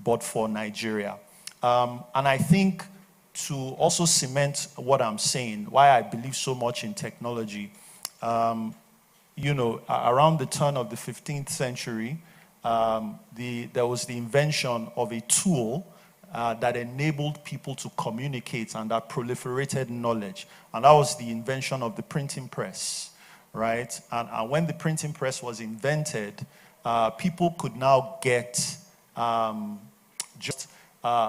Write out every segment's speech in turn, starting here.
but for Nigeria. And I think to also cement what I'm saying, why I believe so much in technology, you know, around the turn of the 15th century, there was the invention of a tool that enabled people to communicate and that proliferated knowledge. And that was the invention of the printing press, right? And when the printing press was invented, people could now get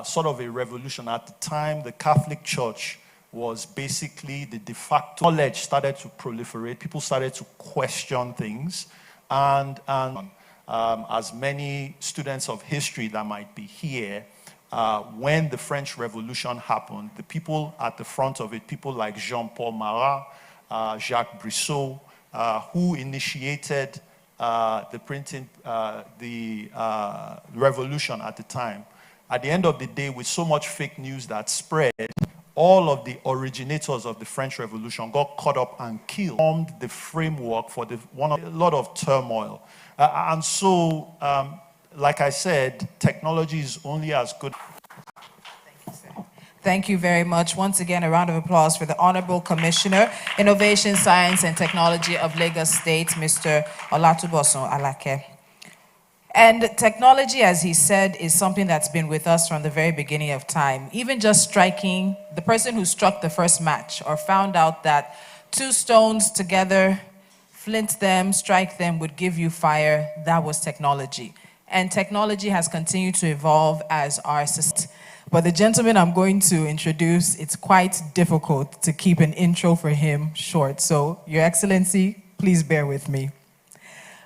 sort of a revolution. At the time, the Catholic Church was basically the de facto. Knowledge started to proliferate. People started to question things. And as many students of history that might be here, when the French Revolution happened, the people at the front of it, people like Jean-Paul Marat, Jacques Brissot, who initiated the printing, the revolution at the time. At the end of the day, with so much fake news that spread, all of the originators of the French Revolution got caught up and killed. Formed the framework for a lot of turmoil. And so, like I said, technology is only as good. Thank you, sir. Thank you very much. Once again, a round of applause for the Honorable Commissioner, Innovation, Science and Technology of Lagos State, Mr. Olatubosun Alake. And technology, as he said, is something that's been with us from the very beginning of time. Even just striking, the person who struck the first match or found out that two stones together, flint them, strike them, would give you fire, that was technology. And technology has continued to evolve as our system. But the gentleman I'm going to introduce, it's quite difficult to keep an intro for him short. So, Your Excellency, please bear with me.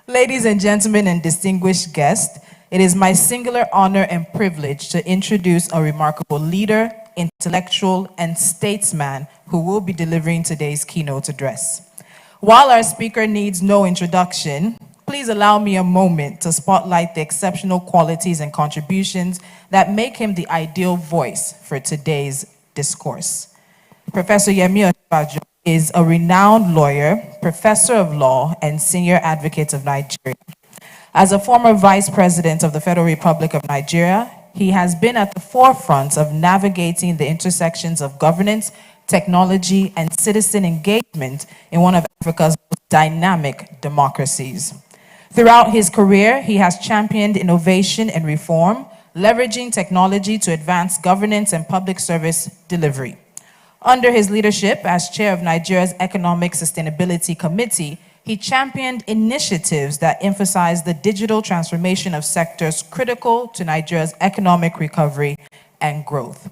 Ladies and gentlemen and distinguished guests, it is my singular honor and privilege to introduce a remarkable leader, intellectual, and statesman who will be delivering today's keynote address. While our speaker needs no introduction, please allow me a moment to spotlight the exceptional qualities and contributions that make him the ideal voice for today's discourse. Professor Yemi Osinbajo is a renowned lawyer, professor of law, and senior advocate of Nigeria. As a former vice president of the Federal Republic of Nigeria, he has been at the forefront of navigating the intersections of governance, technology, and citizen engagement in one of Africa's most dynamic democracies. Throughout his career, he has championed innovation and reform, leveraging technology to advance governance and public service delivery. Under his leadership as chair of Nigeria's Economic Sustainability Committee, he championed initiatives that emphasize the digital transformation of sectors critical to Nigeria's economic recovery and growth.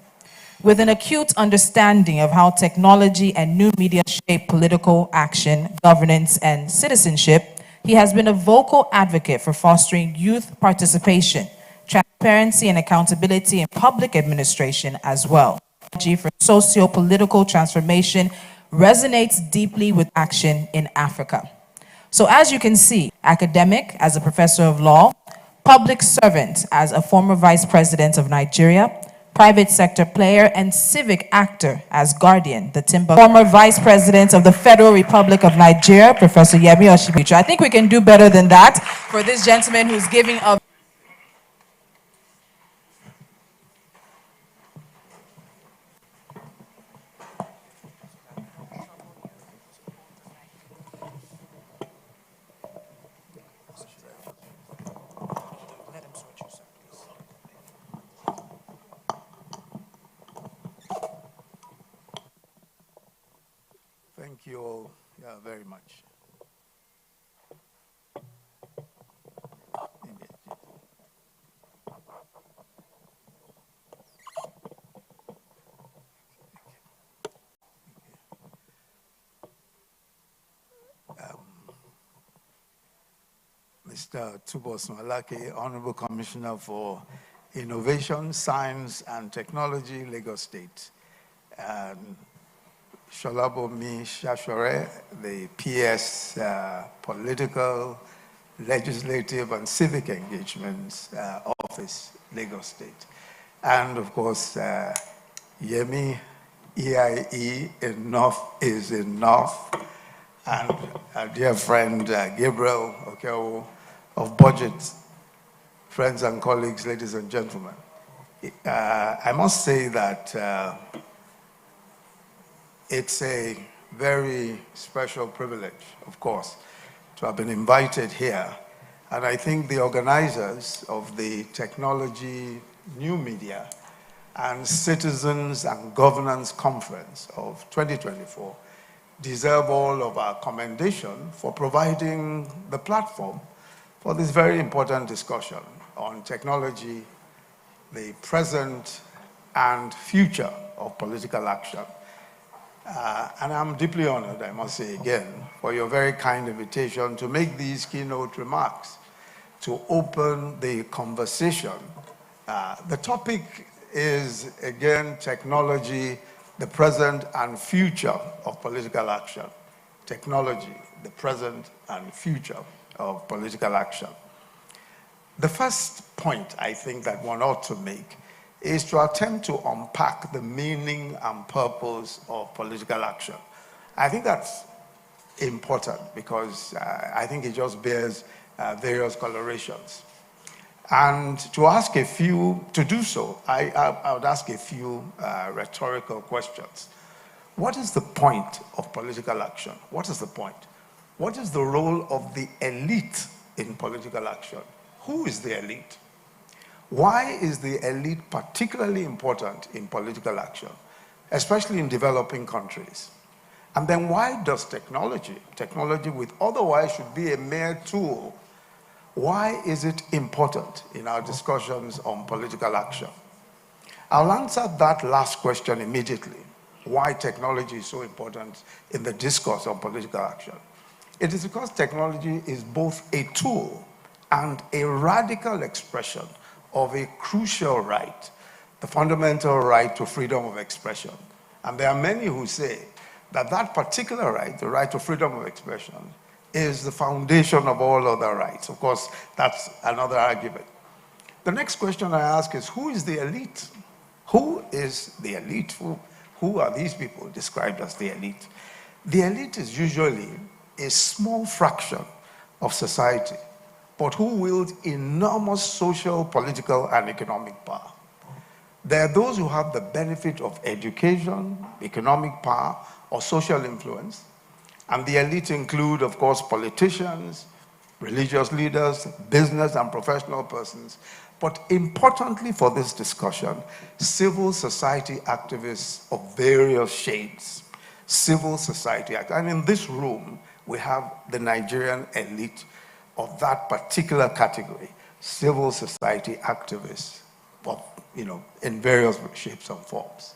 With an acute understanding of how technology and new media shape political action, governance, and citizenship, he has been a vocal advocate for fostering youth participation, transparency, and accountability in public administration as well. For socio-political transformation resonates deeply with action in Africa. So as you can see, academic as a professor of law, public servant as a former vice president of Nigeria, private sector player, and civic actor as guardian, the Timber. Former vice president of the Federal Republic of Nigeria, Professor Yemi Osinbajo. I think we can do better than that for this gentleman who's giving up. Thank you all very much. Mr. Tubosun Alake, Honorable Commissioner for Innovation, Science and Technology, Lagos State. Sholabomi Shashore, the PS Political, Legislative and Civic Engagements Office, Lagos State. And of course, Yemi EIE, enough is enough. And our dear friend Gabriel Okeowo of Budget, friends and colleagues, ladies and gentlemen. I must say that it's a very special privilege, of course, to have been invited here. And I think the organizers of the Technology, New Media, and Citizens and Governance Conference of 2024 deserve all of our commendation for providing the platform for this very important discussion on technology, the present and future of political action. And I'm deeply honored, I must say again, for your very kind invitation to make these keynote remarks, to open the conversation. The topic is, again, technology, the present and future of political action. Technology, the present and future of political action. The first point I think that one ought to make is to attempt to unpack the meaning and purpose of political action. I think that's important because I think it just bears various colorations. And to do so, I would ask a few rhetorical questions. What is the point of political action? What is the point? What is the role of the elite in political action? Who is the elite? Why is the elite particularly important in political action, especially in developing countries? And then why does technology which otherwise should be a mere tool, why is it important in our discussions on political action? I'll answer that last question immediately, why technology is so important in the discourse on political action. It is because technology is both a tool and a radical expression of a crucial right, the fundamental right to freedom of expression. And there are many who say that that particular right, the right to freedom of expression, is the foundation of all other rights. Of course, that's another argument. The next question I ask is, who is the elite? Who is the elite? Who are these people described as the elite? The elite is usually a small fraction of society, but who wield enormous social, political, and economic power. There are those who have the benefit of education, economic power, or social influence. And the elite include, of course, politicians, religious leaders, business and professional persons, but importantly for this discussion, civil society activists of various shades. Civil society activists. And in this room, we have the Nigerian elite of that particular category, civil society activists, in various shapes and forms.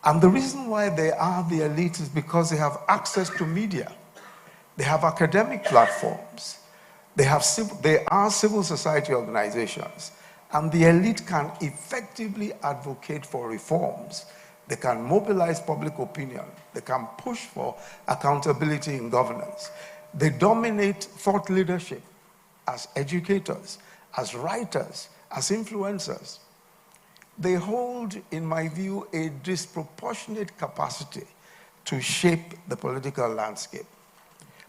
And the reason why they are the elite is because they have access to media. They have academic platforms. They are civil society organizations. And the elite can effectively advocate for reforms. They can mobilize public opinion. They can push for accountability in governance. They dominate thought leadership as educators, as writers, as influencers. They hold, in my view, a disproportionate capacity to shape the political landscape.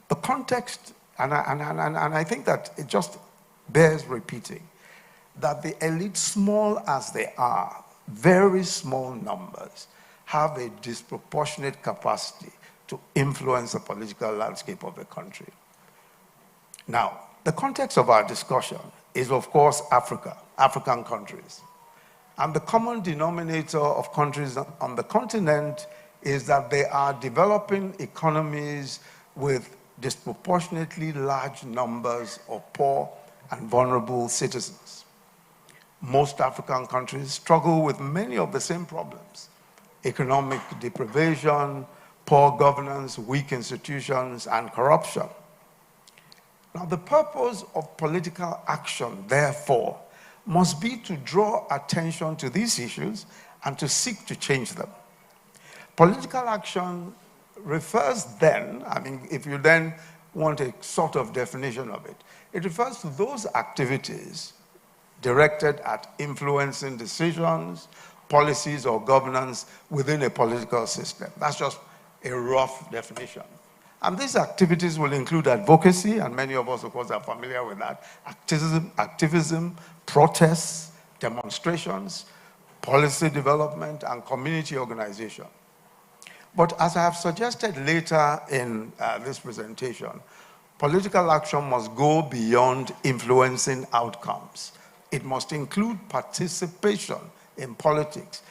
The context, and I think that it just bears repeating, that the elite, small as they are, very small numbers, have a disproportionate capacity to influence the political landscape of a country. Now, the context of our discussion is, of course, Africa, African countries. And the common denominator of countries on the continent is that they are developing economies with disproportionately large numbers of poor and vulnerable citizens. Most African countries struggle with many of the same problems: economic deprivation, poor governance, weak institutions, and corruption. Now, the purpose of political action, therefore, must be to draw attention to these issues and to seek to change them. Political action refers then, if you then want a sort of definition of it, it refers to those activities directed at influencing decisions, policies, or governance within a political system. That's just a rough definition. And these activities will include advocacy, and many of us, of course, are familiar with that, activism, protests, demonstrations, policy development, and community organization. But as I have suggested later in this presentation, political action must go beyond influencing outcomes. It must include participation in politics